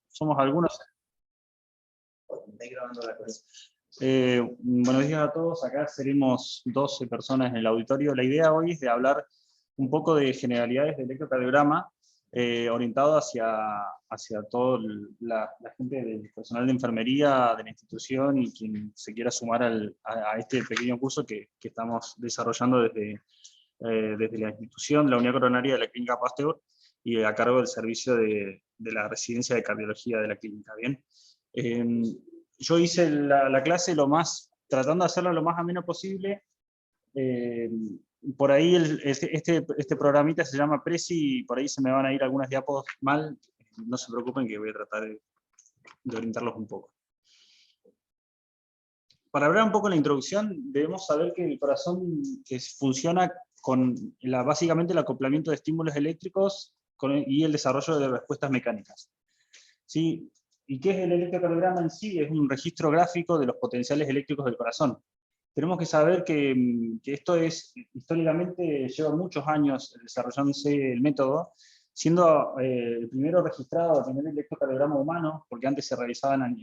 somos algunos. Buenos días a todos, acá seremos 12 personas en el auditorio. La idea hoy es de hablar un poco de generalidades de electrocardiograma, orientado hacia toda la gente del personal de enfermería de la institución y quien se quiera sumar a este pequeño curso que estamos desarrollando desde la institución, la unidad coronaria de la Clínica Pasteur, y a cargo del servicio de la residencia de cardiología de la clínica. Bien, yo hice la clase tratando de hacerla lo más ameno posible. Por ahí este programita se llama Prezi, y por ahí se me van a ir algunas diapos mal. No se preocupen que voy a tratar de orientarlos un poco. Para hablar un poco de la introducción, debemos saber que el corazón funciona con básicamente el acoplamiento de estímulos eléctricos y el desarrollo de respuestas mecánicas. ¿Sí? ¿Y qué es el electrocardiograma en sí? Es un registro gráfico de los potenciales eléctricos del corazón. Tenemos que saber que esto históricamente lleva muchos años desarrollándose el método, siendo el primero registrado a tener el electrocardiograma humano, porque antes se realizaban,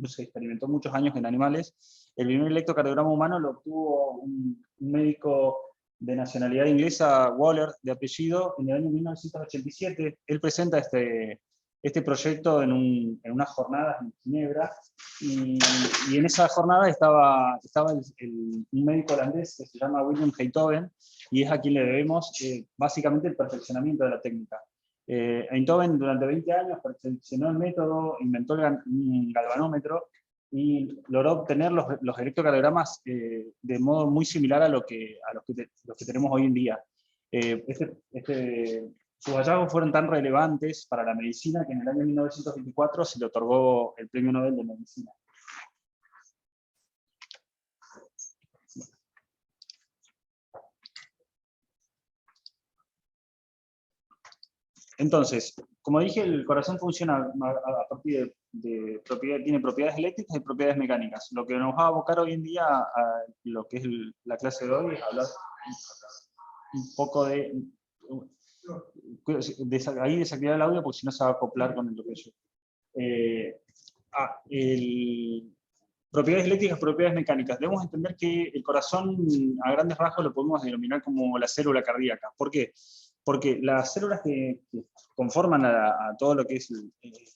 se experimentó muchos años en animales. El primer electrocardiograma humano lo obtuvo un médico de nacionalidad inglesa, Waller, de apellido, en el año 1987. Él presenta este proyecto en unas jornadas en Ginebra, y en esa jornada estaba un médico holandés que se llama William Einthoven, y es a quien le debemos básicamente el perfeccionamiento de la técnica. Einthoven durante 20 años perfeccionó el método, inventó un galvanómetro, y logró obtener los electrocardiogramas de modo muy similar a los que tenemos hoy en día. Sus hallazgos fueron tan relevantes para la medicina que en el año 1924 se le otorgó el Premio Nobel de Medicina. Entonces, como dije, el corazón funciona a partir tiene propiedades eléctricas y propiedades mecánicas. Lo que nos va a abocar hoy en día a lo que es la clase de hoy es hablar un poco ahí desactivar el audio porque si no se va a acoplar con lo que yo. Propiedades eléctricas, propiedades mecánicas. Debemos entender que el corazón, a grandes rasgos, lo podemos denominar como la célula cardíaca. ¿Por qué? Porque las células que conforman a todo lo que es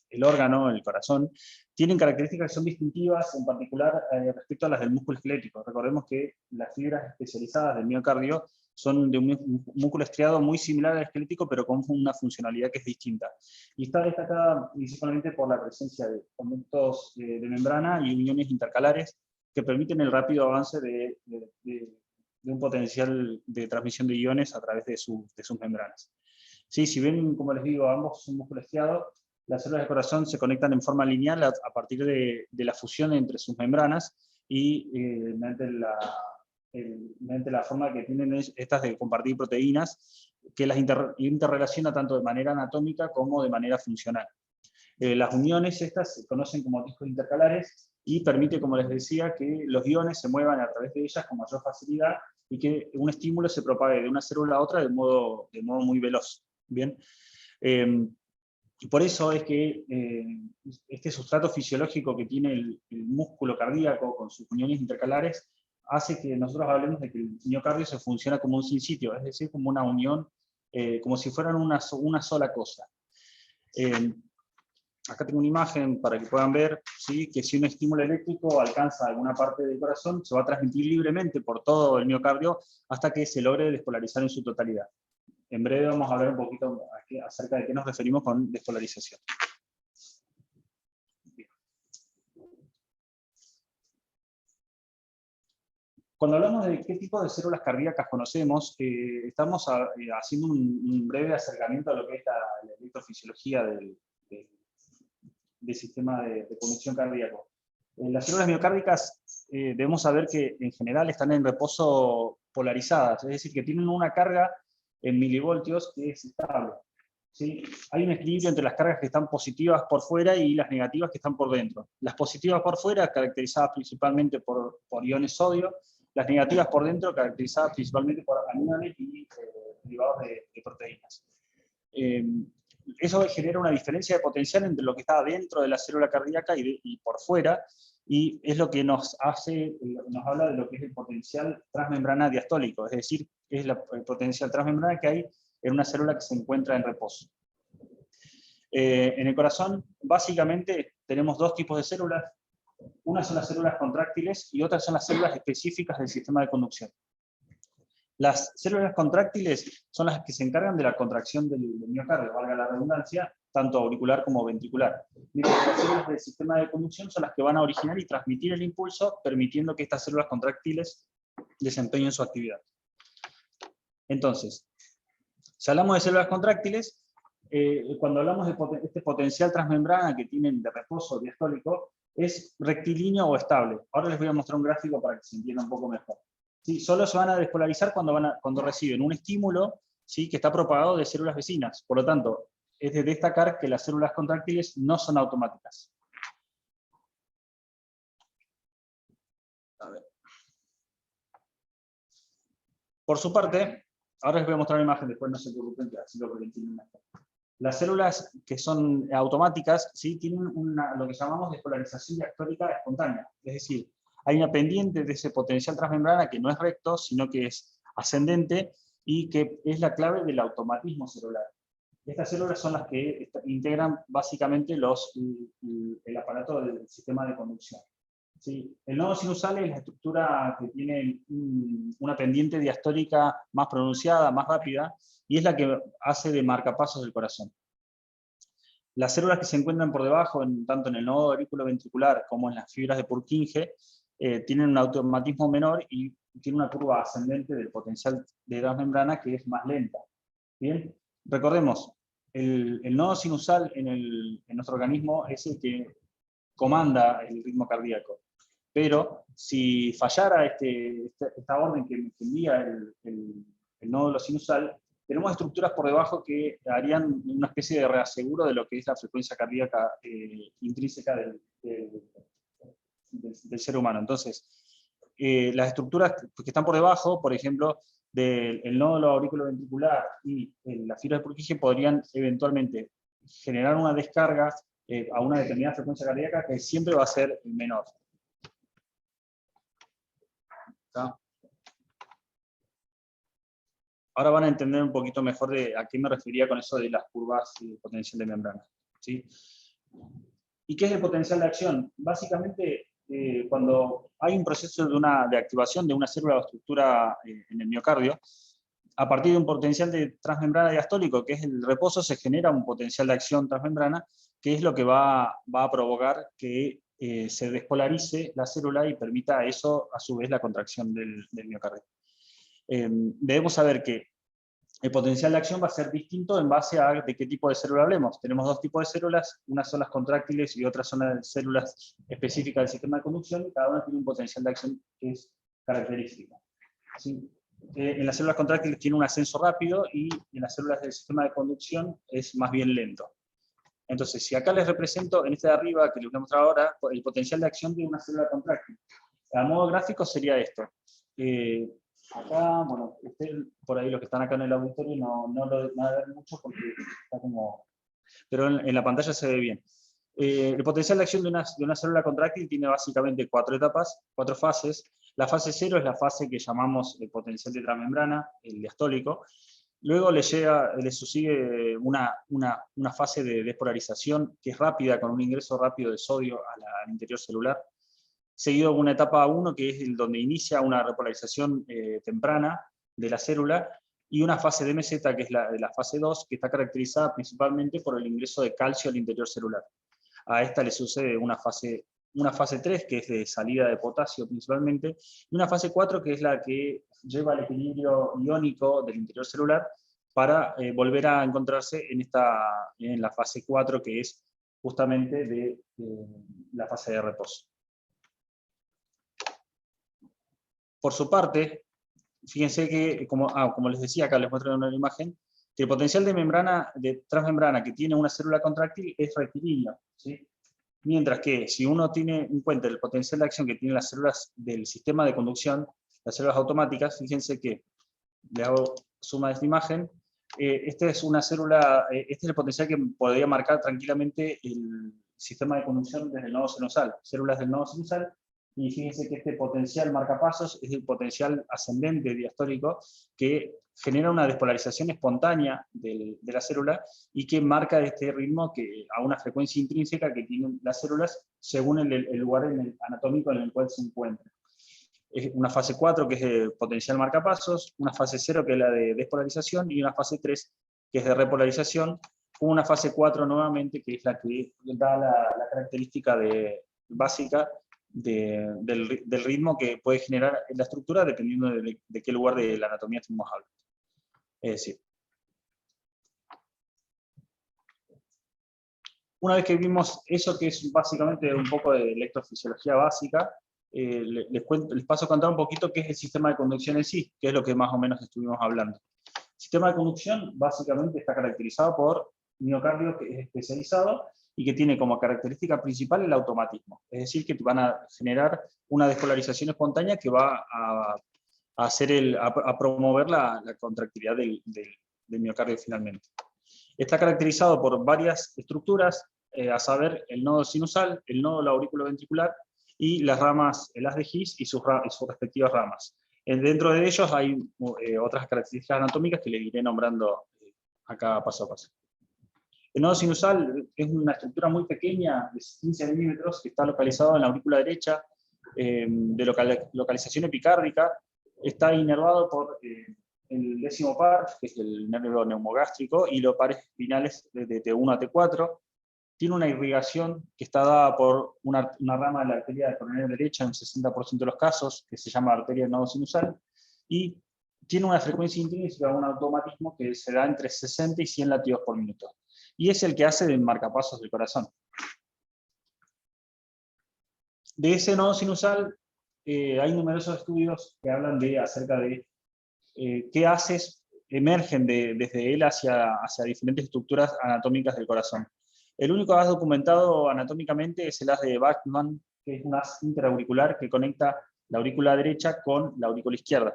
el órgano, el corazón, tienen características que son distintivas, en particular respecto a las del músculo esquelético. Recordemos que las fibras especializadas del miocardio son de un músculo estriado muy similar al esquelético, pero con una funcionalidad que es distinta. Y está destacada principalmente por la presencia de conductos de membrana y uniones intercalares que permiten el rápido avance de un potencial de transmisión de iones a través de sus membranas. Sí, si bien, como les digo, ambos son músculo estriado, las células del corazón se conectan en forma lineal a partir de la fusión entre sus membranas y mediante la forma que tienen estas de compartir proteínas, que las interrelaciona tanto de manera anatómica como de manera funcional. Las uniones estas se conocen como discos intercalares y permite, como les decía, que los iones se muevan a través de ellas con mayor facilidad y que un estímulo se propague de una célula a otra de modo muy veloz. Bien. Y por eso es que este sustrato fisiológico que tiene el músculo cardíaco con sus uniones intercalares hace que nosotros hablemos de que el miocardio se funciona como un sinsitio, es decir, como una unión, como si fueran una sola cosa. Acá tengo una imagen para que puedan ver, ¿sí?, que si un estímulo eléctrico alcanza alguna parte del corazón, se va a transmitir libremente por todo el miocardio hasta que se logre despolarizar en su totalidad. En breve vamos a hablar un poquito acerca de qué nos referimos con despolarización. Cuando hablamos de qué tipo de células cardíacas conocemos, estamos haciendo un breve acercamiento a lo que es la electrofisiología del sistema de conducción cardíaco. Las células miocárdicas debemos saber que en general están en reposo polarizadas, es decir, que tienen una carga en milivoltios que es estable. ¿Sí? Hay un equilibrio entre las cargas que están positivas por fuera y las negativas que están por dentro. Las positivas por fuera, caracterizadas principalmente por iones sodio, las negativas por dentro, caracterizadas principalmente por aniones y derivados de proteínas. eso genera una diferencia de potencial entre lo que está dentro de la célula cardíaca y por fuera, y es lo que nos habla de lo que es el potencial transmembrana diastólico, es decir, es el potencial transmembrana que hay en una célula que se encuentra en reposo. En el corazón, básicamente, tenemos dos tipos de células. Una son las células contráctiles y otras son las células específicas del sistema de conducción. Las células contráctiles son las que se encargan de la contracción del miocardio, valga la redundancia, tanto auricular como ventricular. Mientras que las células del sistema de conducción son las que van a originar y transmitir el impulso, permitiendo que estas células contráctiles desempeñen su actividad. Entonces, si hablamos de células contráctiles, cuando hablamos de este potencial transmembrana que tienen de reposo diastólico, es rectilíneo o estable. Ahora les voy a mostrar un gráfico para que se entienda un poco mejor. ¿Sí? Solo se van a despolarizar cuando reciben un estímulo, ¿sí?, que está propagado de células vecinas. Por lo tanto, es de destacar que las células contráctiles no son automáticas. A ver. Por su parte, ahora les voy a mostrar una imagen, después no se preocupen, que así lo entienden mejor. Las células que son automáticas, ¿sí?, tienen lo que llamamos despolarización diastólica espontánea. Es decir, hay una pendiente de ese potencial transmembrana que no es recto, sino que es ascendente, y que es la clave del automatismo celular. Estas células son las que integran básicamente el aparato del sistema de conducción. ¿Sí? El nodo sinusal es la estructura que tiene una pendiente diastólica más pronunciada, más rápida, y es la que hace de marcapasos del corazón. Las células que se encuentran por debajo, tanto en el nodo auriculoventricular como en las fibras de Purkinje, tienen un automatismo menor y tienen una curva ascendente del potencial de transmembrana que es más lenta. Bien, recordemos, el nodo sinusal en nuestro organismo es el que comanda el ritmo cardíaco. Pero si fallara esta orden que envía el nódulo sinusal, tenemos estructuras por debajo que harían una especie de reaseguro de lo que es la frecuencia cardíaca intrínseca del ser humano. Entonces, las estructuras que están por debajo, por ejemplo, del nódulo auriculoventricular y la fibra de Purkinje, podrían eventualmente generar una descarga a una determinada frecuencia cardíaca que siempre va a ser menor. ¿Está? Ahora van a entender un poquito mejor de a qué me refería con eso de las curvas de potencial de membrana. ¿Sí? ¿Y qué es el potencial de acción? Básicamente, cuando hay un proceso de activación de una célula o estructura en el miocardio, a partir de un potencial de transmembrana diastólico, que es el reposo, se genera un potencial de acción transmembrana, que es lo que va a provocar que se despolarice la célula y permita eso, a su vez, la contracción del miocardio. Debemos saber que el potencial de acción va a ser distinto en base a de qué tipo de célula hablemos. Tenemos dos tipos de células, unas son las contráctiles y otras son las células específicas del sistema de conducción, y cada una tiene un potencial de acción que es característico. ¿Sí? En las células contráctiles tiene un ascenso rápido y en las células del sistema de conducción es más bien lento. Entonces, si acá les represento en este de arriba, que les voy a mostrar ahora, el potencial de acción de una célula contráctil. A modo gráfico sería esto. Acá, bueno, por ahí los que están acá en el auditorio no lo van a ver mucho porque está como... Pero en la pantalla se ve bien. El potencial de acción de una célula contráctil tiene básicamente 4 etapas, 4 fases. La fase 0 es la fase que llamamos el potencial de transmembrana, el diastólico. Luego le sigue una fase de despolarización que es rápida, con un ingreso rápido de sodio al interior celular. Seguido de una etapa 1, que es donde inicia una repolarización temprana de la célula, y una fase de meseta, que es la fase 2, que está caracterizada principalmente por el ingreso de calcio al interior celular. A esta le sucede una fase 3, que es de salida de potasio principalmente, y una fase 4, que es la que lleva al equilibrio iónico del interior celular, para volver a encontrarse en la fase 4, que es justamente de la fase de reposo. Por su parte, fíjense que, como les decía, acá les muestro una imagen, que el potencial de transmembrana que tiene una célula contráctil es rectilíneo, ¿sí? Mientras que si uno tiene en cuenta el potencial de acción que tienen las células del sistema de conducción, las células automáticas, fíjense que, le hago suma de esta imagen, Esta es una célula, este es el potencial que podría marcar tranquilamente el sistema de conducción desde el nodo sinusal, células del nodo sinusal, y fíjense que este potencial marcapasos es el potencial ascendente diastólico que genera una despolarización espontánea de la célula y que marca este ritmo que, a una frecuencia intrínseca que tienen las células según el lugar anatómico en el cual se encuentran. Es una fase 4 que es de potencial marcapasos, una fase 0 que es la de despolarización y una fase 3 que es de repolarización, una fase 4 nuevamente que es la que da la característica básica del ritmo que puede generar la estructura dependiendo de qué lugar de la anatomía estemos hablando. Es decir, una vez que vimos eso, que es básicamente un poco de electrofisiología básica, les paso a contar un poquito qué es el sistema de conducción en sí, que es lo que más o menos estuvimos hablando. El sistema de conducción básicamente está caracterizado por miocardio que es especializado y que tiene como característica principal el automatismo. Es decir, que van a generar una despolarización espontánea que va a promover la contractilidad del miocardio finalmente. Está caracterizado por varias estructuras, a saber, el nodo sinusal, el nodo auriculoventricular y las ramas, el haz de His y sus respectivas ramas. Dentro de ellos hay otras características anatómicas que les iré nombrando acá paso a paso. El nodo sinusal es una estructura muy pequeña, de 15 milímetros, que está localizado en la aurícula derecha, de localización epicárdica. Está inervado por el décimo par, que es el nervio neumogástrico, y los pares espinales de T1 a T4. Tiene una irrigación que está dada por una rama de la arteria coronaria derecha en 60% de los casos, que se llama arteria del nodo sinusal, y tiene una frecuencia intrínseca, un automatismo que se da entre 60 y 100 latidos por minuto. Y es el que hace de marcapasos del corazón. De ese nodo sinusal hay numerosos estudios que hablan acerca de qué haces emergen desde él hacia diferentes estructuras anatómicas del corazón. El único haz documentado anatómicamente es el haz de Bachmann, que es un haz interauricular que conecta la aurícula derecha con la aurícula izquierda.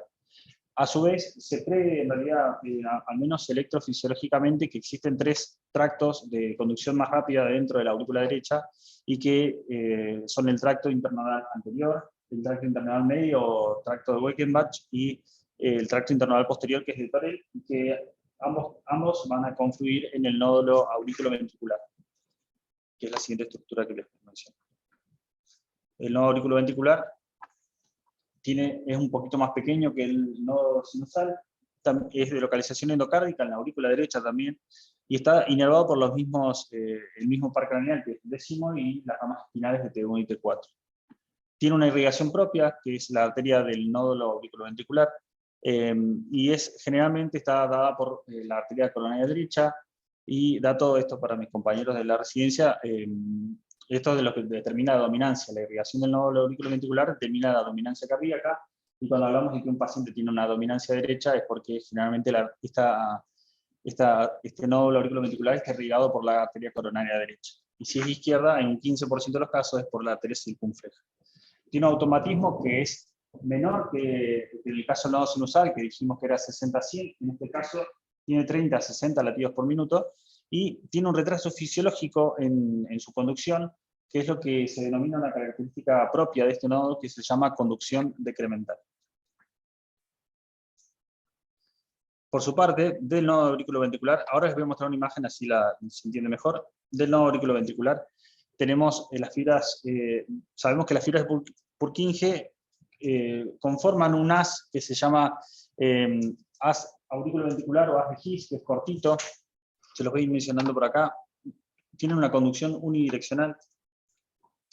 A su vez, se cree, en realidad, al menos electrofisiológicamente, que existen 3 tractos de conducción más rápida dentro de la aurícula derecha, y que son el tracto internodal anterior, el tracto internodal medio, o tracto de Weichenbach, y el tracto internodal posterior, que es el Torel, y que ambos van a confluir en el nódulo auriculoventricular, que es la siguiente estructura que les menciono. El nódulo auriculoventricular es un poquito más pequeño que el nodo sinusal, es de localización endocárdica en la aurícula derecha también, y está inervado por el mismo par craneal, que es el décimo, y las ramas espinales de T1 y T4. Tiene una irrigación propia, que es la arteria del nódulo auriculoventricular, y generalmente está dada por la arteria coronaria derecha, y da todo esto para mis compañeros de la residencia. Esto es de lo que determina la dominancia. La irrigación del nódulo auriculoventricular determina la dominancia cardíaca, y cuando hablamos de que un paciente tiene una dominancia derecha es porque generalmente este nódulo auriculoventricular está irrigado por la arteria coronaria derecha. Y si es izquierda, en un 15% de los casos es por la arteria circunfleja. Tiene un automatismo que es menor que en el caso del nodo sinusal, que dijimos que era 60-100, en este caso tiene 30-60 latidos por minuto, y tiene un retraso fisiológico en su conducción, que es lo que se denomina una característica propia de este nodo, que se llama conducción decremental. Por su parte, del nodo auriculoventricular, ahora les voy a mostrar una imagen así se entiende mejor. Del nodo auriculoventricular tenemos las fibras, sabemos que las fibras de Purkinje conforman un haz que se llama haz auriculoventricular o haz de His, que es cortito, se los voy a ir mencionando por acá. Tiene una conducción unidireccional.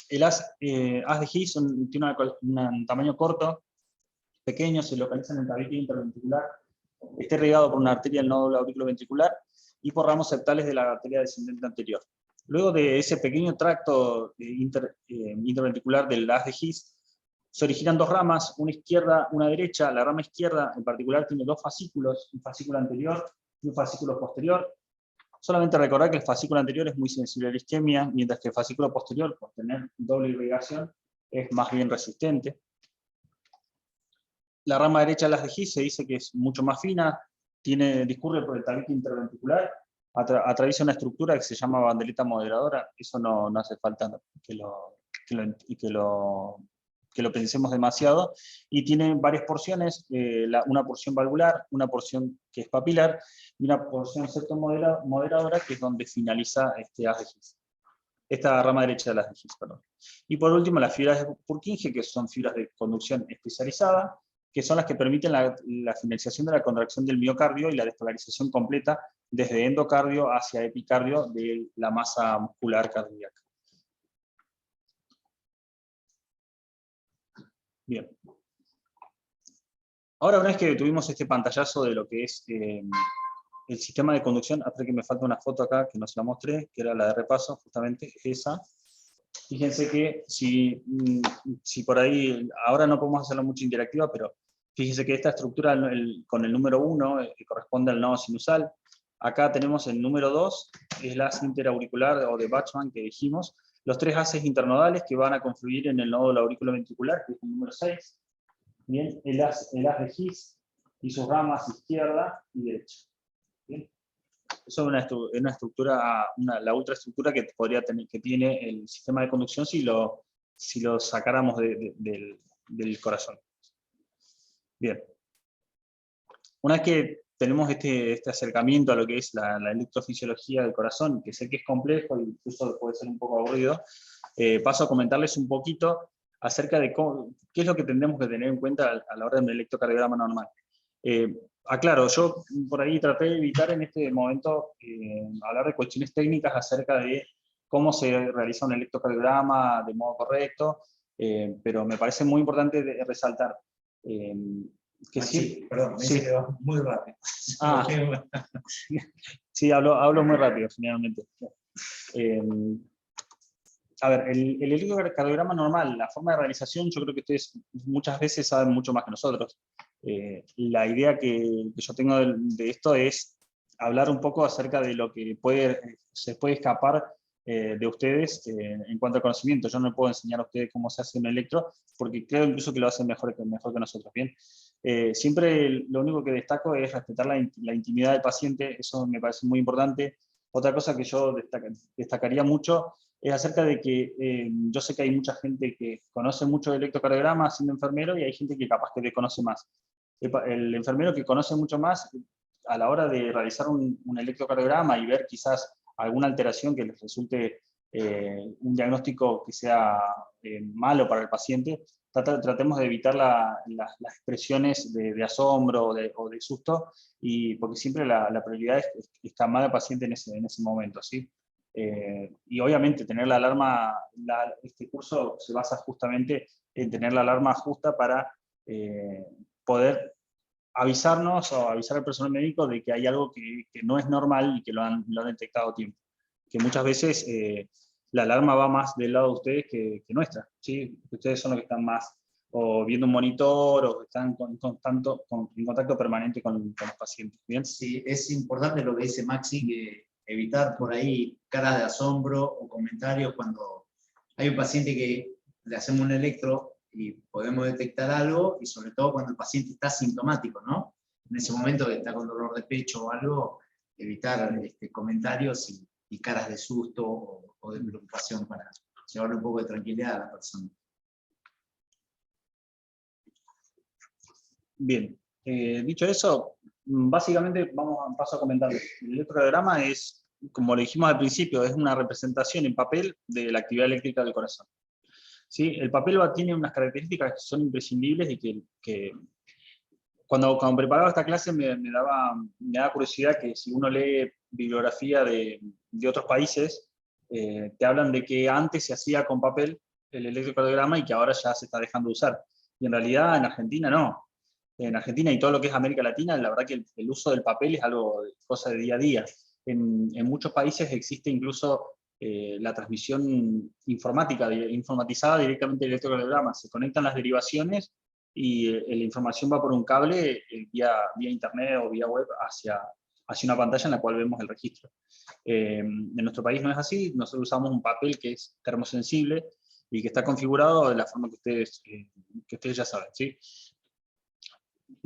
El haz de His tiene un tamaño corto, pequeño, se localiza en el tabique interventricular, está irrigado por una arteria del nódulo auriculoventricular y por ramos septales de la arteria descendente anterior. Luego de ese pequeño tracto interventricular del haz de His, se originan 2 ramas, una izquierda, una derecha. La rama izquierda en particular tiene 2 fascículos, un fascículo anterior y un fascículo posterior. Solamente recordar que el fascículo anterior es muy sensible a la isquemia, mientras que el fascículo posterior, por tener doble irrigación, es más bien resistente. La rama derecha de las de His se dice que es mucho más fina, discurre por el tabique interventricular, atraviesa una estructura que se llama bandeleta moderadora. Eso no hace falta que lo pensemos demasiado, y tiene varias porciones, una porción valvular, una porción que es papilar, y una porción septomoderadora, que es donde finaliza este haz de His. Esta rama derecha de las de His, perdón. Y por último, las fibras de Purkinje, que son fibras de conducción especializada, que son las que permiten la finalización de la contracción del miocardio y la despolarización completa desde endocardio hacia epicardio de la masa muscular cardíaca. Bien. Ahora, una vez que tuvimos este pantallazo de lo que es el sistema de conducción, hasta que me falta una foto acá que no se la mostré, que era la de repaso, justamente esa. Fíjense que si por ahí, ahora no podemos hacerla mucho interactiva, pero fíjense que esta estructura con el número 1 que corresponde al nodo sinusal. Acá tenemos el número 2, es el haz interauricular o de Bachmann que dijimos, los 3 haces internodales que van a confluir en el nodo del aurículo ventricular, que es el número 6. Bien, el haz de His y sus ramas izquierda y derecha. Bien. Eso es una estructura, la ultraestructura que tiene el sistema de conducción si lo sacáramos del corazón. Bien. Una vez que tenemos este acercamiento a lo que es la electrofisiología del corazón, que sé que es complejo e incluso puede ser un poco aburrido, paso a comentarles un poquito acerca de qué es lo que tendremos que tener en cuenta a la hora de un electrocardiograma normal. Aclaro, yo por ahí traté de evitar en este momento hablar de cuestiones técnicas acerca de cómo se realiza un electrocardiograma de modo correcto, pero me parece muy importante resaltar que sí, perdón, me sí. dice que va muy rápido. Sí, hablo muy rápido generalmente. A ver, el electrocardiograma normal, la forma de realización, yo creo que ustedes muchas veces saben mucho más que nosotros. La idea que yo tengo de esto es hablar un poco acerca de lo que se puede escapar de ustedes en cuanto al conocimiento. Yo no puedo enseñar a ustedes cómo se hace un electro, porque creo incluso que lo hacen mejor que nosotros. Bien. Siempre lo único que destaco es respetar la intimidad del paciente, eso me parece muy importante. Otra cosa que yo destacaría mucho es acerca de que yo sé que hay mucha gente que conoce mucho de electrocardiograma siendo enfermero, y hay gente que capaz que le conoce más. El enfermero que conoce mucho más, a la hora de realizar un electrocardiograma y ver quizás alguna alteración que les resulte un diagnóstico que sea malo para el paciente, tratemos de evitar las expresiones de asombro o de susto, porque siempre la prioridad es calmar al paciente en ese momento, ¿sí? Y obviamente tener la alarma, este curso se basa justamente en tener la alarma justa para poder avisarnos o avisar al personal médico de que hay algo que no es normal y que lo han detectado a tiempo. Que muchas veces la alarma va más del lado de ustedes que nuestra, ¿sí? Ustedes son los que están más o viendo un monitor o están en contacto permanente con los pacientes. ¿Bien? Sí, es importante lo que dice Maxi, que evitar por ahí caras de asombro o comentarios cuando hay un paciente que le hacemos un electro y podemos detectar algo, y sobre todo cuando el paciente está sintomático, ¿no? En ese momento que está con dolor de pecho o algo, evitar comentarios y caras de susto o de preocupación para llevarle un poco de tranquilidad a la persona. Bien, dicho eso, básicamente paso a comentarles. El electrocardiograma es, como le dijimos al principio, es una representación en papel de la actividad eléctrica del corazón. ¿Sí? El papel tiene unas características que son imprescindibles y que cuando preparaba esta clase me daba curiosidad que si uno lee bibliografía de otros países, te hablan de que antes se hacía con papel el electrocardiograma y que ahora ya se está dejando de usar. Y en realidad en Argentina no. En Argentina y todo lo que es América Latina, la verdad que el uso del papel es cosa de día a día. En muchos países existe incluso la transmisión informatizada directamente del electrocardiograma. Se conectan las derivaciones y la información va por un cable vía internet o vía web hacia una pantalla en la cual vemos el registro. En nuestro país no es así, nosotros usamos un papel que es termosensible y que está configurado de la forma que ustedes ya saben, ¿sí?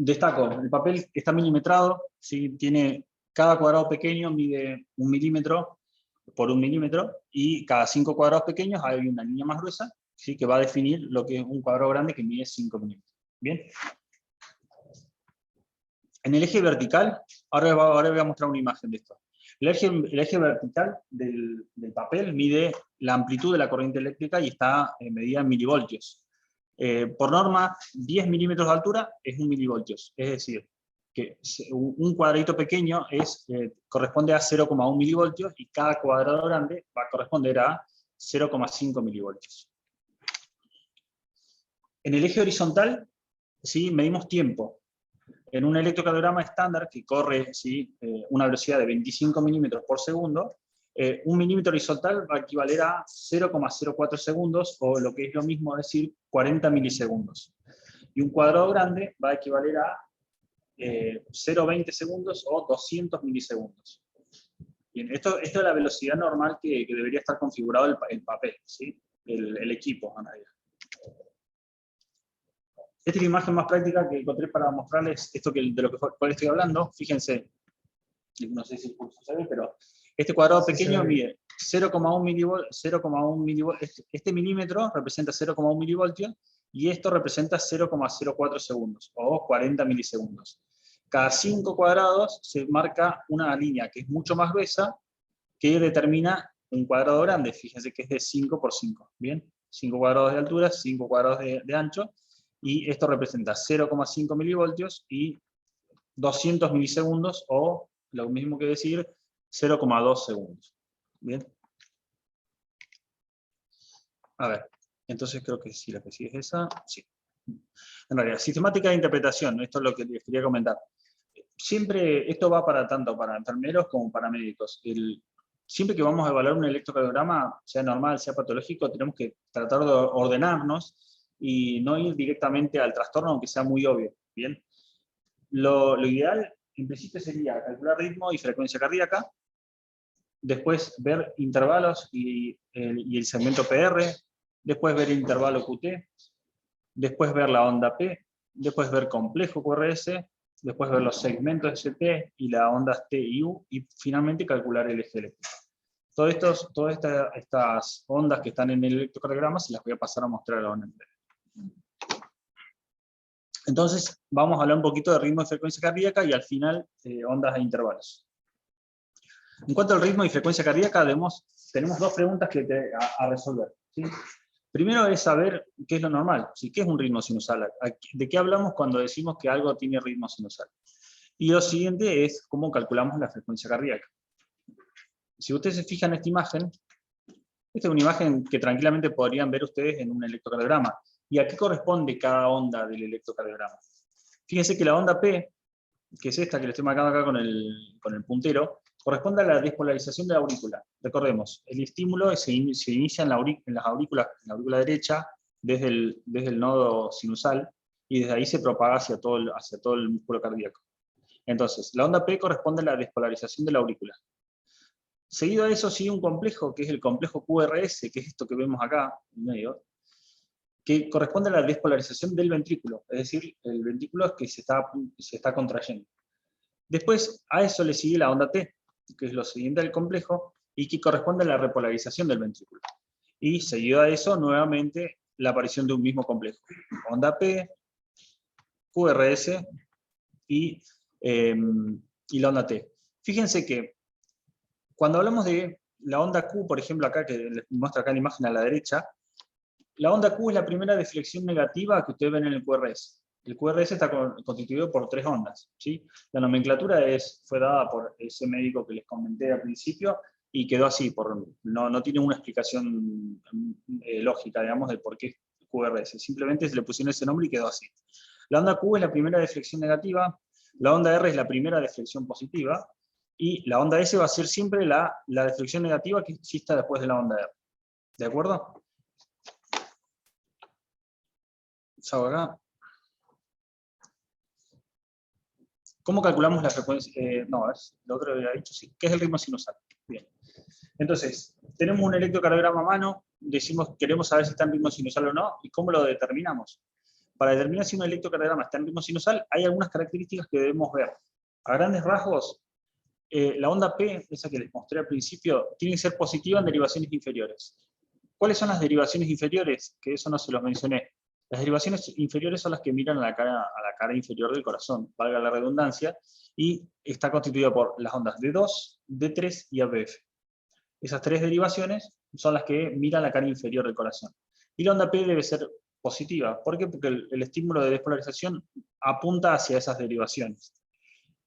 Destaco, el papel está milimetrado, ¿sí? Cada cuadrado pequeño mide 1 milímetro por 1 milímetro, y cada 5 cuadrados pequeños hay una línea más gruesa, ¿sí? Que va a definir lo que es un cuadrado grande que mide 5 milímetros. ¿Bien? En el eje vertical, ahora voy a mostrar una imagen de esto. El eje vertical del papel mide la amplitud de la corriente eléctrica y está medida en milivoltios. Por norma, 10 milímetros de altura es 1 milivoltios, es decir, que un cuadradito pequeño corresponde a 0,1 milivoltios y cada cuadrado grande va a corresponder a 0,5 milivoltios. En el eje horizontal, ¿sí? Medimos tiempo. En un electrocardiograma estándar que corre, ¿sí? Una velocidad de 25 milímetros por segundo, 1 milímetro horizontal va a equivaler a 0,04 segundos, o lo que es lo mismo decir 40 milisegundos. Y un cuadrado grande va a equivaler a 0,20 segundos o 200 milisegundos. Bien, esto es la velocidad normal que debería estar configurado el papel, ¿sí? El equipo, en realidad. Esta es la imagen más práctica que encontré para mostrarles esto de lo cual estoy hablando. Fíjense, no sé si se ve, pero este cuadrado pequeño mide 0,1 milivoltios. Este milímetro representa 0,1 milivoltios y esto representa 0,04 segundos o 40 milisegundos. Cada 5 cuadrados se marca una línea que es mucho más gruesa que determina un cuadrado grande. Fíjense que es de 5 por 5. ¿Bien? 5 cuadrados de altura, 5 cuadrados de ancho. Y esto representa 0,5 milivoltios y 200 milisegundos, o lo mismo que decir 0,2 segundos. ¿Bien? A ver, entonces creo que sí, la que sigue es esa. Sí. En realidad, sistemática de interpretación, esto es lo que les quería comentar. Siempre, esto va tanto para enfermeros como para médicos. Siempre que vamos a evaluar un electrocardiograma, sea normal, sea patológico, tenemos que tratar de ordenarnos y no ir directamente al trastorno, aunque sea muy obvio. ¿Bien? Lo ideal, en principio, sería calcular ritmo y frecuencia cardíaca, después ver intervalos y el segmento PR, después ver el intervalo QT, después ver la onda P, después ver complejo QRS, después ver los segmentos ST y las ondas T y U, y finalmente calcular el eje eléctrico. Todas estas ondas que están en el electrocardiograma se las voy a pasar a mostrar ahora en breve. Entonces, vamos a hablar un poquito de ritmo y frecuencia cardíaca y al final ondas e intervalos. En cuanto al ritmo y frecuencia cardíaca, tenemos dos preguntas a resolver, ¿sí? Primero es saber qué es lo normal, ¿sí? ¿Qué es un ritmo sinusal? ¿De qué hablamos cuando decimos que algo tiene ritmo sinusal? Y lo siguiente es cómo calculamos la frecuencia cardíaca. Si ustedes se fijan en esta imagen, esta es una imagen que tranquilamente podrían ver ustedes en un electrocardiograma. ¿Y a qué corresponde cada onda del electrocardiograma? Fíjense que la onda P, que es esta que le estoy marcando acá con el puntero, corresponde a la despolarización de la aurícula. Recordemos, el estímulo se inicia en la aurícula derecha, desde el nodo sinusal, y desde ahí se propaga hacia todo el músculo cardíaco. Entonces, la onda P corresponde a la despolarización de la aurícula. Seguido a eso sigue un complejo, que es el complejo QRS, que es esto que vemos acá, en medio, que corresponde a la despolarización del ventrículo, es decir, el ventrículo es que se está contrayendo. Después a eso le sigue la onda T, que es lo siguiente del complejo, y que corresponde a la repolarización del ventrículo. Y seguido a eso, nuevamente, la aparición de un mismo complejo. Onda P, QRS y la onda T. Fíjense que cuando hablamos de la onda Q, por ejemplo, acá que les muestro acá la imagen a la derecha, la onda Q es la primera deflexión negativa que ustedes ven en el QRS. El QRS está constituido por 3 ondas, ¿sí? La nomenclatura fue dada por ese médico que les comenté al principio y quedó así, no tiene una explicación lógica, digamos, de por qué QRS. Simplemente se le pusieron ese nombre y quedó así. La onda Q es la primera deflexión negativa, la onda R es la primera deflexión positiva, y la onda S va a ser siempre la deflexión negativa que exista después de la onda R. ¿De acuerdo? Salgo acá. ¿Cómo calculamos la frecuencia? Lo otro había dicho, sí. ¿Qué es el ritmo sinusal? Bien. Entonces, tenemos un electrocardiograma a mano, queremos saber si está en ritmo sinusal o no, ¿y cómo lo determinamos? para determinar si un electrocardiograma está en ritmo sinusal, hay algunas características que debemos ver. A grandes rasgos, la onda P, esa que les mostré al principio, tiene que ser positiva en derivaciones inferiores. ¿Cuáles son las derivaciones inferiores? Que eso no se los mencioné. Las derivaciones inferiores son las que miran a la cara inferior del corazón, valga la redundancia, y está constituida por las ondas D2, D3 y ABF. Esas tres derivaciones son las que miran la cara inferior del corazón. Y la onda P debe ser positiva. ¿Por qué? Porque el estímulo de despolarización apunta hacia esas derivaciones.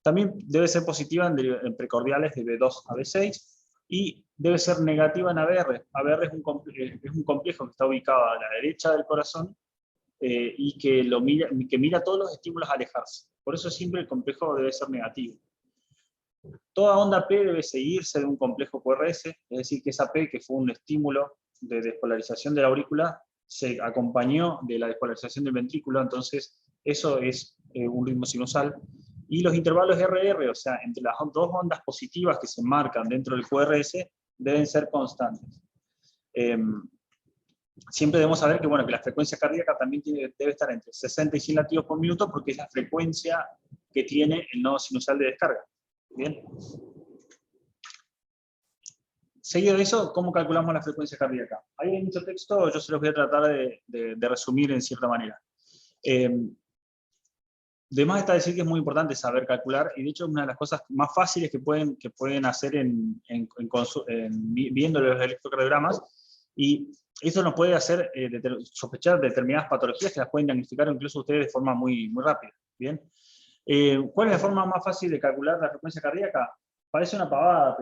También debe ser positiva en precordiales de B2 a B6, y debe ser negativa en ABR. ABR es un complejo que está ubicado a la derecha del corazón, y que mira todos los estímulos a alejarse. Por eso siempre el complejo debe ser negativo. Toda onda P debe seguirse de un complejo QRS, es decir, que esa P, que fue un estímulo de despolarización de la aurícula, se acompañó de la despolarización del ventrículo, entonces eso es un ritmo sinusal. Y los intervalos RR, o sea, entre las dos ondas positivas que se marcan dentro del QRS, deben ser constantes. Siempre debemos saber que, bueno, que la frecuencia cardíaca también debe estar entre 60 y 100 latidos por minuto, porque es la frecuencia que tiene el nodo sinusal de descarga. Bien. Seguido de eso, ¿cómo calculamos la frecuencia cardíaca? Ahí hay mucho texto, yo se los voy a tratar de resumir en cierta manera. Además está decir que es muy importante saber calcular, y de hecho una de las cosas más fáciles que pueden hacer viendo los electrocardiogramas, y eso nos puede hacer sospechar determinadas patologías que las pueden diagnosticar incluso ustedes de forma muy, muy rápida. ¿Bien? ¿Cuál es la forma más fácil de calcular la frecuencia cardíaca? Parece una pavada,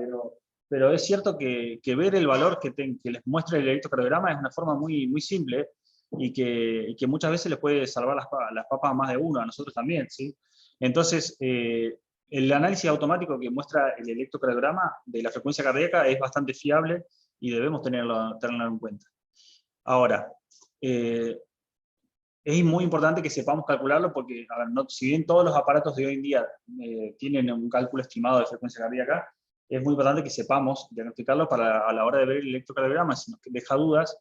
pero es cierto que ver el valor que les muestra el electrocardiograma es una forma muy, muy simple, y que muchas veces les puede salvar las papas a más de uno, a nosotros también, ¿sí? Entonces, el análisis automático que muestra el electrocardiograma de la frecuencia cardíaca es bastante fiable, y debemos tenerlo en cuenta. Ahora, es muy importante que sepamos calcularlo, porque a ver, si bien todos los aparatos de hoy en día tienen un cálculo estimado de frecuencia cardíaca, es muy importante que sepamos diagnosticarlo para, a la hora de ver el electrocardiograma, si nos deja dudas,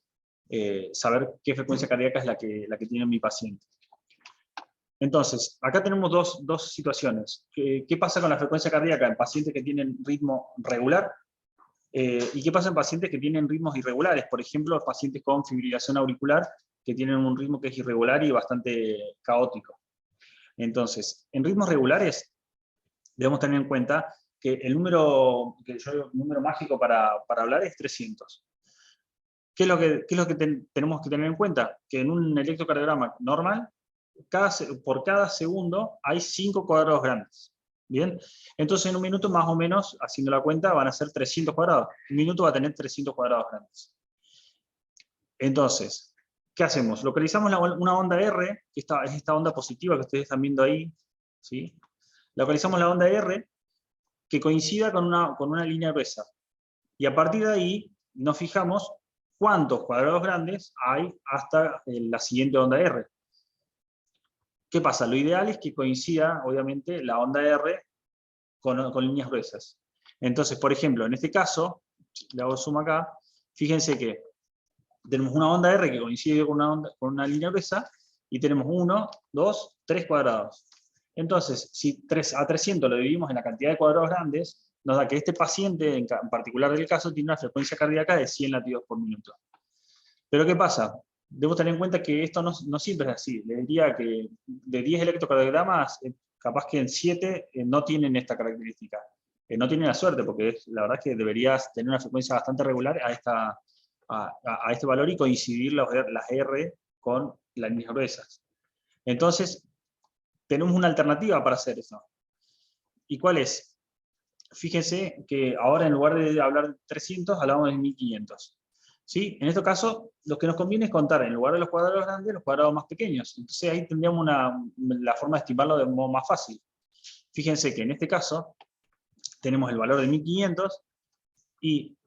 saber qué frecuencia cardíaca es la que tiene mi paciente. Entonces, acá tenemos dos situaciones. ¿Qué pasa con la frecuencia cardíaca en pacientes que tienen ritmo regular? ¿Y qué pasa en pacientes que tienen ritmos irregulares? Por ejemplo, pacientes con fibrilación auricular, que tienen un ritmo que es irregular y bastante caótico. Entonces, en ritmos regulares, debemos tener en cuenta que el número mágico para hablar es 300. ¿Qué es lo que tenemos que tener en cuenta? Que en un electrocardiograma normal, por cada segundo hay 5 cuadrados grandes. ¿Bien? Entonces en un minuto más o menos, haciendo la cuenta, van a ser 300 cuadrados. Un minuto va a tener 300 cuadrados grandes. Entonces, ¿qué hacemos? Localizamos una onda R, que es esta onda positiva que ustedes están viendo ahí, ¿sí? Localizamos la onda R que coincida con una línea gruesa. Y a partir de ahí nos fijamos cuántos cuadrados grandes hay hasta la siguiente onda R. ¿Qué pasa? Lo ideal es que coincida, obviamente, la onda R con líneas gruesas. Entonces, por ejemplo, en este caso, le hago zoom acá, fíjense que tenemos una onda R que coincide con una línea gruesa, y tenemos 1, 2, 3 cuadrados. Entonces, si a 300 lo dividimos en la cantidad de cuadrados grandes, nos da que este paciente, en particular del caso, tiene una frecuencia cardíaca de 100 latidos por minuto. Pero ¿qué pasa? Debemos tener en cuenta que esto no siempre es así. Le diría que de 10 electrocardiogramas, capaz que en 7 no tienen esta característica. No tienen la suerte, porque la verdad es que deberías tener una frecuencia bastante regular a este valor, y coincidir las R con las líneas gruesas. Entonces, tenemos una alternativa para hacer eso. ¿Y cuál es? Fíjense que ahora, en lugar de hablar de 300, hablamos de 1500. ¿Sí? En este caso, lo que nos conviene es contar, en lugar de los cuadrados grandes, los cuadrados más pequeños. Entonces ahí tendríamos la forma de estimarlo de modo más fácil. Fíjense que en este caso tenemos el valor de 1500, y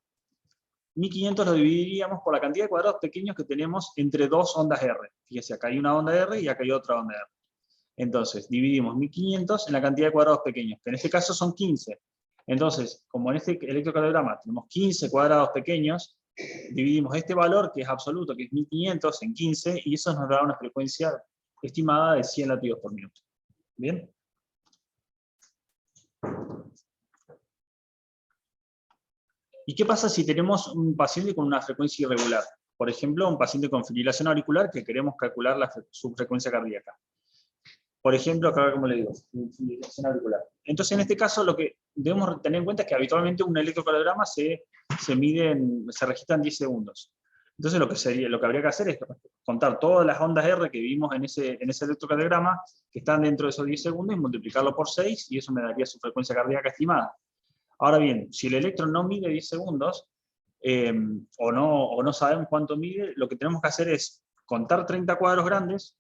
1500 lo dividiríamos por la cantidad de cuadrados pequeños que tenemos entre dos ondas R. Fíjense, acá hay una onda R y acá hay otra onda R. Entonces, dividimos 1500 en la cantidad de cuadrados pequeños, que en este caso son 15. Entonces, como en este electrocardiograma tenemos 15 cuadrados pequeños, dividimos este valor, que es absoluto, que es 1500, en 15, y eso nos da una frecuencia estimada de 100 latidos por minuto. ¿Bien? ¿Y qué pasa si tenemos un paciente con una frecuencia irregular? Por ejemplo, un paciente con fibrilación auricular que queremos calcular su frecuencia cardíaca. Por ejemplo, acá como le digo, fibrilación auricular. Entonces, en este caso, lo que debemos tener en cuenta es que habitualmente un electrocardiograma se registra en 10 segundos. Entonces, lo que habría que hacer es contar todas las ondas R que vimos en ese electrocardiograma, que están dentro de esos 10 segundos, y multiplicarlo por 6, y eso me daría su frecuencia cardíaca estimada. Ahora bien, si el electro no mide 10 segundos, o no sabemos cuánto mide, lo que tenemos que hacer es contar 30 cuadros grandes,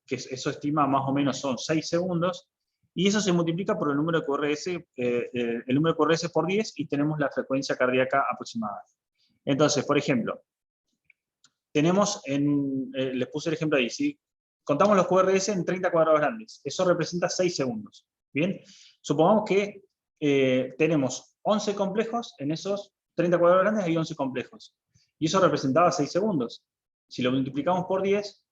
que eso estima más o menos son 6 segundos, y eso se multiplica por el número de QRS por 10, y tenemos la frecuencia cardíaca aproximada. Entonces, por ejemplo, tenemos, les puse el ejemplo ahí, ¿sí? Contamos los QRS en 30 cuadrados grandes, eso representa 6 segundos. Bien, supongamos que tenemos 11 complejos, en esos 30 cuadrados grandes hay 11 complejos, y eso representaba 6 segundos. Si lo multiplicamos por 10,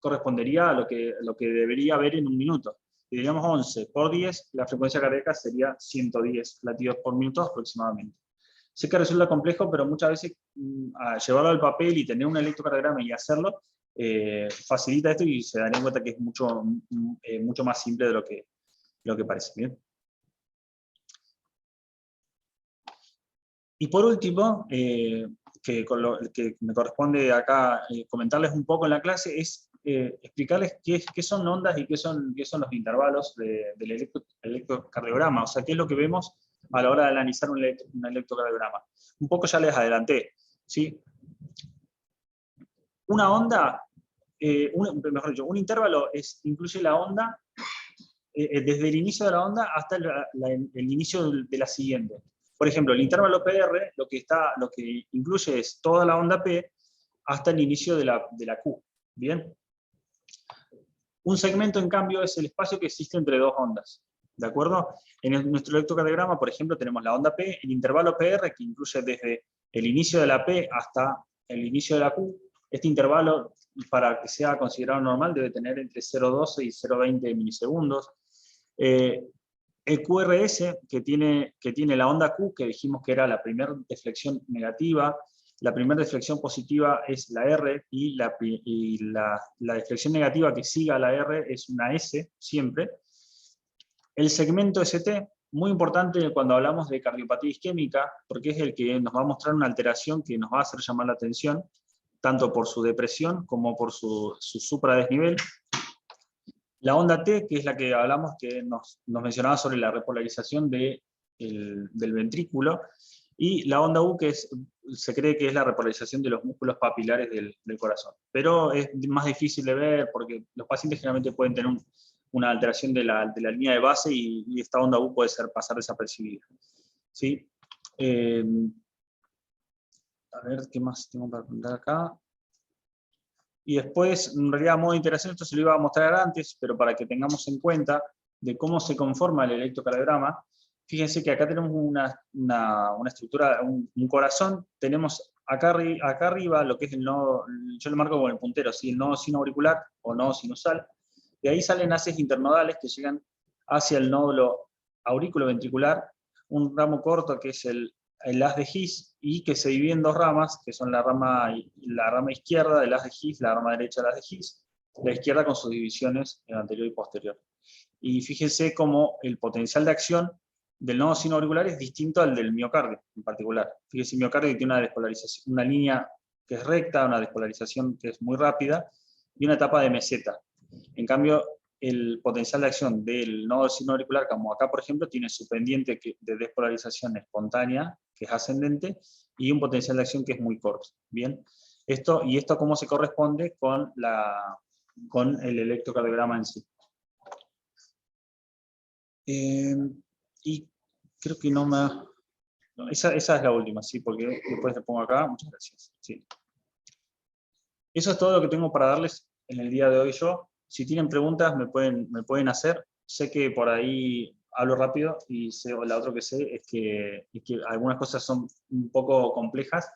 correspondería a lo que debería haber en un minuto. Si diríamos 11 por 10, la frecuencia cardíaca sería 110 latidos por minuto aproximadamente. Sé que resulta complejo, pero muchas veces llevarlo al papel y tener un electrocardiograma y hacerlo, facilita esto, y se darían cuenta que es mucho más simple de lo que parece. ¿Bien? Y por último, que me corresponde acá comentarles un poco en la clase, es explicarles qué son ondas y qué son los intervalos del electrocardiograma, o sea, qué es lo que vemos a la hora de analizar un electrocardiograma. Un poco ya les adelanté, ¿sí? Una onda, mejor dicho, un intervalo incluye la onda desde el inicio de la onda hasta el inicio de la siguiente. Por ejemplo, el intervalo PR lo que incluye es toda la onda P hasta el inicio de la Q. ¿Bien? Un segmento, en cambio, es el espacio que existe entre dos ondas. ¿De acuerdo? En nuestro electrocardiograma, por ejemplo, tenemos la onda P, el intervalo PR, que incluye desde el inicio de la P hasta el inicio de la Q. Este intervalo, para que sea considerado normal, debe tener entre 0,12 y 0,20 milisegundos. El QRS, que tiene la onda Q, que dijimos que era la primera deflexión negativa, la primera deflexión positiva es la R, y la deflexión negativa que siga a la R es una S, siempre. El segmento ST, muy importante cuando hablamos de cardiopatía isquémica, porque es el que nos va a mostrar una alteración que nos va a hacer llamar la atención, tanto por su depresión como por su supradesnivel. La onda T, que es la que hablamos, que nos mencionaba sobre la repolarización del ventrículo, y la onda U, que se cree que es la repolarización de los músculos papilares del corazón. Pero es más difícil de ver porque los pacientes generalmente pueden tener una alteración de la línea de base, y esta onda U puede pasar desapercibida. ¿Sí? A ver, ¿qué más tengo para preguntar acá? Y después, en realidad, a modo de interacción, esto se lo iba a mostrar antes, pero para que tengamos en cuenta de cómo se conforma el electrocardiograma, fíjense que acá tenemos una estructura, un corazón, tenemos acá arriba lo que es el nodo, yo lo marco con el puntero, ¿sí? El nodo sinoauricular o nodo sinusal, de ahí salen haces internodales que llegan hacia el nódulo aurículo-ventricular, un ramo corto que es el haz de His, y que se divide en dos ramas, que son la rama izquierda del haz de His, la rama derecha del haz de His, la izquierda con sus divisiones anterior y posterior. Y fíjense cómo el potencial de acción del nodo sinoauricular es distinto al del miocardio en particular. Fíjense, el miocardio tiene una despolarización, una línea que es recta, una despolarización que es muy rápida, y una etapa de meseta. En cambio, el potencial de acción del nodo sinoauricular, como acá por ejemplo, tiene su pendiente de despolarización espontánea, que es ascendente, y un potencial de acción que es muy corto. ¿Bien? Esto cómo se corresponde con el electrocardiograma en sí. Y creo que no me... No, esa es la última, sí, porque después le pongo acá. Muchas gracias. Sí. Eso es todo lo que tengo para darles en el día de hoy yo. Si tienen preguntas me pueden hacer. Sé que por ahí hablo rápido, y la otra que sé es que algunas cosas son un poco complejas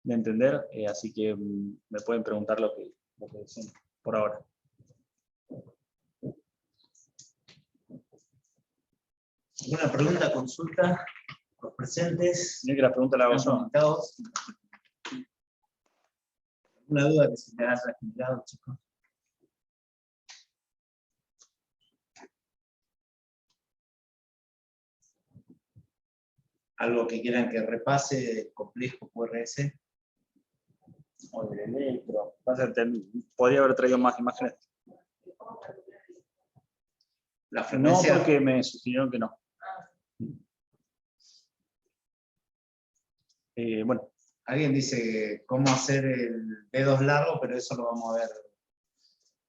de entender, así que me pueden preguntar lo que deseen por ahora. ¿Alguna pregunta, consulta? Los presentes. Mira que la pregunta la hago yo. Invitados. ¿Alguna duda que se te haya generado, chicos? ¿Algo que quieran que repase del complejo QRS? O del electro. Podría haber traído más imágenes. La No, frecuencia. porque me sugirieron que no. Bueno. Alguien dice cómo hacer el dedos largo, pero eso lo vamos a ver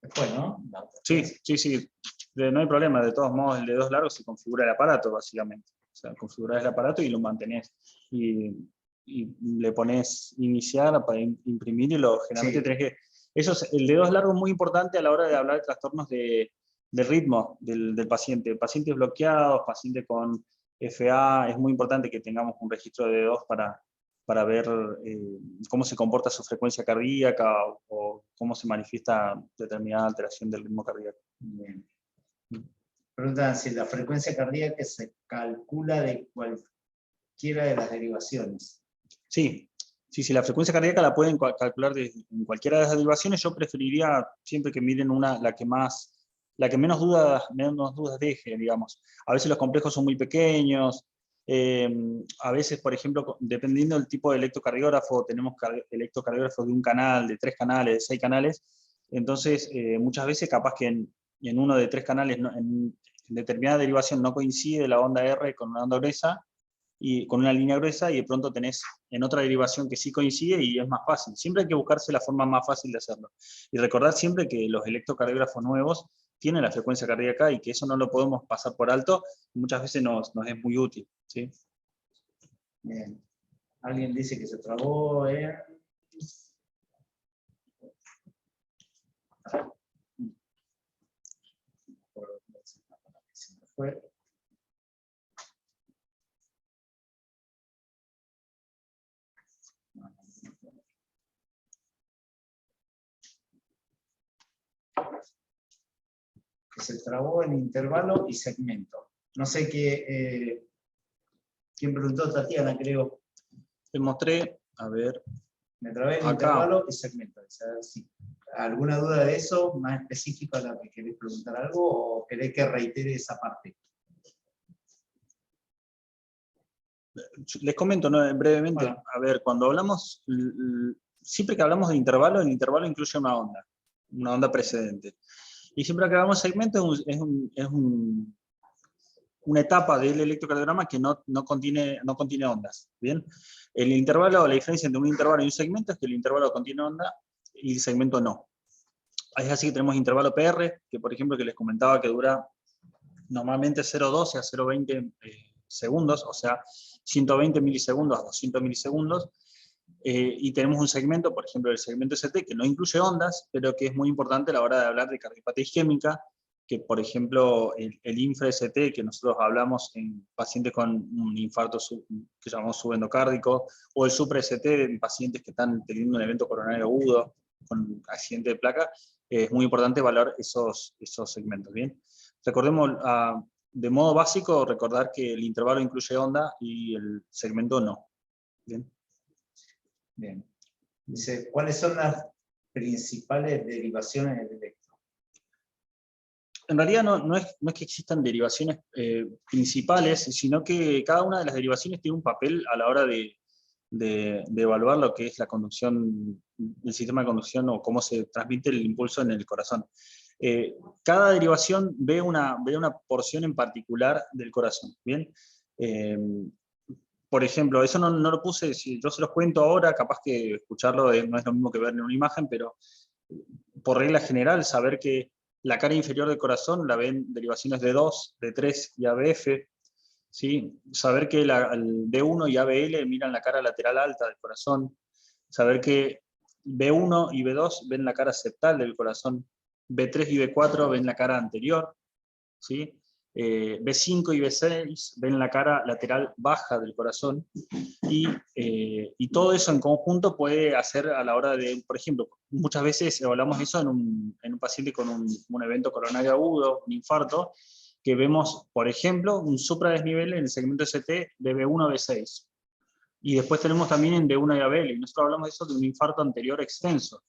después, ¿no? Sí. No hay problema. De todos modos, el de 2 largos se configura el aparato, básicamente. O sea, configurás el aparato y lo mantenés. Y le pones iniciar para imprimir y generalmente tenés que... el de 2 largo es muy importante a la hora de hablar de trastornos de ritmo del paciente. Pacientes bloqueados, pacientes con FA, es muy importante que tengamos un registro de dedos para ver cómo se comporta su frecuencia cardíaca o cómo se manifiesta determinada alteración del ritmo cardíaco. Bien. Preguntan si la frecuencia cardíaca se calcula de cualquiera de las derivaciones. Sí, la frecuencia cardíaca la pueden calcular en cualquiera de las derivaciones. Yo preferiría siempre que miren la que menos dudas deje, digamos. A veces los complejos son muy pequeños. A veces, por ejemplo, dependiendo del tipo de electrocardiógrafo, tenemos electrocardiógrafos de 1 canal, de 3 canales, de 6 canales. Entonces, muchas veces capaz que en uno de 3 canales, en determinada derivación no coincide la onda R con una onda gruesa, y con una línea gruesa, y de pronto tenés en otra derivación que sí coincide y es más fácil. Siempre hay que buscarse la forma más fácil de hacerlo. Y recordar siempre que los electrocardiógrafos nuevos tienen la frecuencia cardíaca y que eso no lo podemos pasar por alto, muchas veces nos es muy útil. ¿Sí? Bien. Alguien dice que se trabó, que se trabó en intervalo y segmento. No sé quién preguntó, Tatiana, creo. Te mostré, a ver. Me trabé en Acá. intervalo y segmento. O sea, sí. ¿Alguna duda de eso, más específica a la que queréis preguntar algo, o queréis que reitere esa parte? Les comento, ¿no? Brevemente. Bueno. A ver, cuando hablamos, siempre que hablamos de intervalo, el intervalo incluye una onda precedente. Y siempre que hablamos de segmento es una etapa del electrocardiograma que no contiene ondas. ¿Bien? El intervalo, la diferencia entre un intervalo y un segmento es que el intervalo contiene onda y el segmento no. Es así que tenemos intervalo PR, que por ejemplo que les comentaba que dura normalmente 0,12 a 0,20 segundos, o sea, 120 milisegundos a 200 milisegundos, y tenemos un segmento, por ejemplo el segmento ST, que no incluye ondas, pero que es muy importante a la hora de hablar de cardiopatía isquémica, que por ejemplo el infra-ST, que nosotros hablamos en pacientes con un infarto que llamamos subendocárdico, o el supra-ST en pacientes que están teniendo un evento coronario agudo, con accidente de placa, es muy importante evaluar esos segmentos. ¿Bien? Recordemos, de modo básico, recordar que el intervalo incluye onda y el segmento no. ¿Bien? Bien. Dice, ¿cuáles son las principales derivaciones del electro? En realidad no es que existan derivaciones principales, sino que cada una de las derivaciones tiene un papel a la hora de evaluar lo que es la conducción, el sistema de conducción o cómo se transmite el impulso en el corazón. Cada derivación ve una porción en particular del corazón. ¿Bien? Por ejemplo, eso no lo puse, si yo se los cuento ahora, capaz que escucharlo no es lo mismo que ver en una imagen, pero por regla general, saber que la cara inferior del corazón la ven derivaciones de 2, de 3 y ABF, ¿sí? Saber que el B1 y ABL miran la cara lateral alta del corazón, saber que B1 y B2 ven la cara septal del corazón, B3 y B4 ven la cara anterior, ¿sí? B5 y B6 ven la cara lateral baja del corazón, y todo eso en conjunto puede hacer a la hora de, por ejemplo, muchas veces hablamos de eso en un paciente con un evento coronario agudo, un infarto, que vemos, por ejemplo, un supradesnivel en el segmento ST de B1 a B6. Y después tenemos también en B1 y ABL, y nosotros hablamos de eso de un infarto anterior extenso.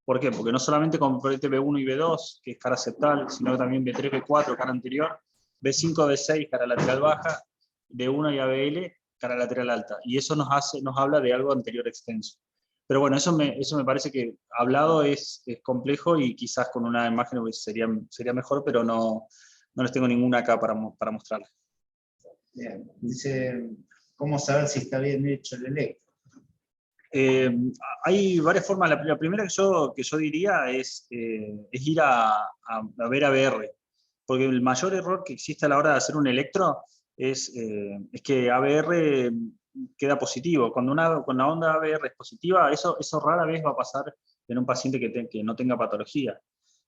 ¿Por qué? Porque no solamente compromete B1 y B2, que es cara septal, sino también B3, B4, cara anterior, B5, B6, cara lateral baja, B1 y ABL, cara lateral alta. Y eso nos habla de algo anterior extenso. Pero bueno, eso me parece que hablado es complejo, y quizás con una imagen sería mejor, pero no les tengo ninguna acá para mostrarles. Bien. Dice, ¿cómo saber si está bien hecho el electro? Hay varias formas. La primera que yo diría es ir a ver ABR, porque el mayor error que existe a la hora de hacer un electro es que ABR queda positivo. Cuando la onda ABR es positiva, eso rara vez va a pasar en un paciente que no tenga patología,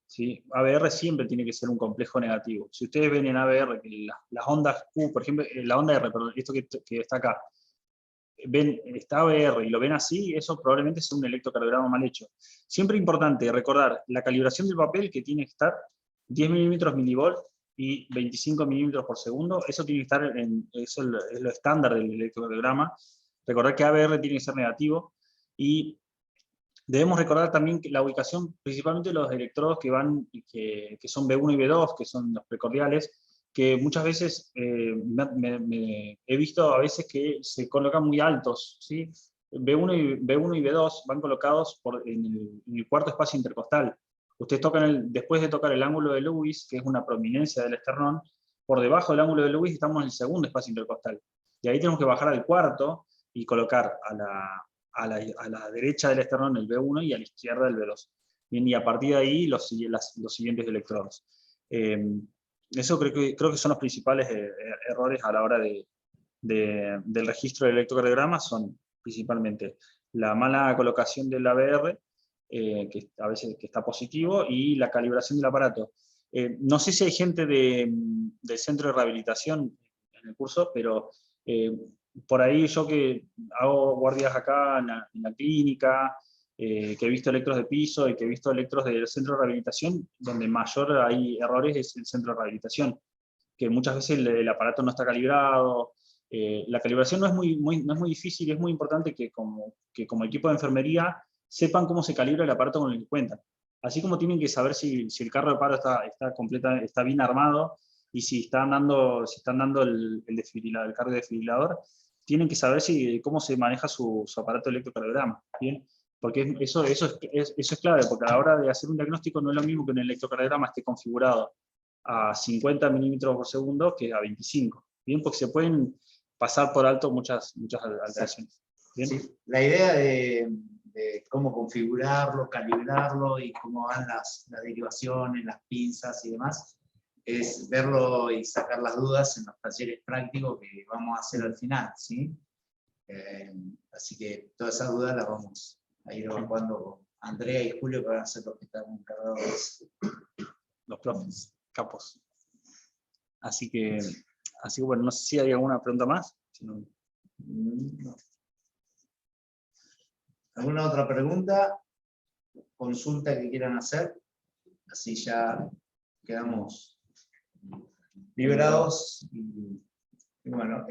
¿sí? ABR siempre tiene que ser un complejo negativo. Si ustedes ven en ABR que las ondas Q, por ejemplo, la onda R, perdón, esto que está acá, está ABR y lo ven así, eso probablemente sea un electrocardiograma mal hecho. Siempre es importante recordar la calibración del papel, que tiene que estar 10 milímetros milivolt y 25 milímetros por segundo. Eso tiene que estar eso es lo estándar del electrocardiograma. Recordar que ABR tiene que ser negativo, y debemos recordar también que la ubicación, principalmente de los electrodos que son B1 y B2, que son los precordiales, que muchas veces he visto a veces que se colocan muy altos, ¿sí? B1 y B2 van colocados en el cuarto espacio intercostal. Ustedes después de tocar el ángulo de Lewis, que es una prominencia del esternón, por debajo del ángulo de Lewis estamos en el segundo espacio intercostal. Y ahí tenemos que bajar al cuarto y colocar a la derecha del esternón el B1 y a la izquierda el B2. Bien, y a partir de ahí los siguientes electrodos. Eso creo que son los principales errores a la hora del registro del electrocardiograma, son principalmente la mala colocación del ABR, que a veces está positivo, y la calibración del aparato. No sé si hay gente del centro de rehabilitación en el curso, pero por ahí yo que hago guardias acá en la clínica, que he visto electros de piso y que he visto electros del centro de rehabilitación, donde mayor hay errores es el centro de rehabilitación, que muchas veces el aparato no está calibrado. La calibración no es muy difícil, y es muy importante que como equipo de enfermería sepan cómo se calibra el aparato con el que cuentan. Así como tienen que saber si el carro de paro está bien armado, y si están dando el cardiodesfibrilador, tienen que saber cómo se maneja su aparato electrocardiograma, ¿bien? Porque eso es clave, porque a la hora de hacer un diagnóstico no es lo mismo que un electrocardiograma esté configurado a 50 milímetros por segundo que a 25, ¿bien? Porque se pueden pasar por alto muchas alteraciones. ¿Bien? Sí, la idea de cómo configurarlo, calibrarlo y cómo van las derivaciones, las pinzas y demás, es verlo y sacar las dudas en los talleres prácticos que vamos a hacer al final, ¿sí? Así que todas esas dudas las vamos a ir evacuando con Andrea y Julio, que van a ser los que están encargados. Los profes, capos. Así que bueno, no sé si hay alguna pregunta más. Si no, no. ¿Alguna otra pregunta? ¿Consulta que quieran hacer? Así ya quedamos liberados. Y bueno,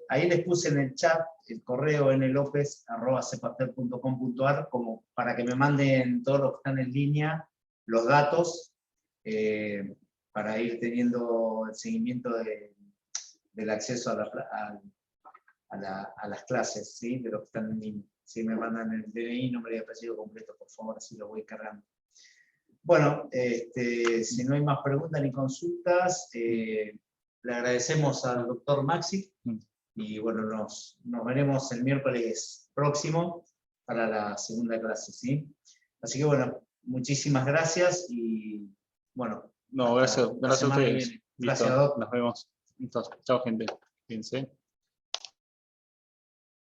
ahí les puse en el chat el correo nlopez@cepastel.com.ar como para que me manden todos los que están en línea los datos para ir teniendo el seguimiento del acceso a las clases, ¿sí? De los que están en línea. Si me mandan el DNI, nombre y apellido completo, por favor, así lo voy cargando. Bueno, si no hay más preguntas ni consultas, le agradecemos al doctor Maxi, y bueno, nos veremos el miércoles próximo para la segunda clase, ¿sí? Así que bueno, muchísimas gracias y bueno. No, gracias a ustedes. Gracias, Doc. Nos vemos. Entonces, chao, gente. Fíjense.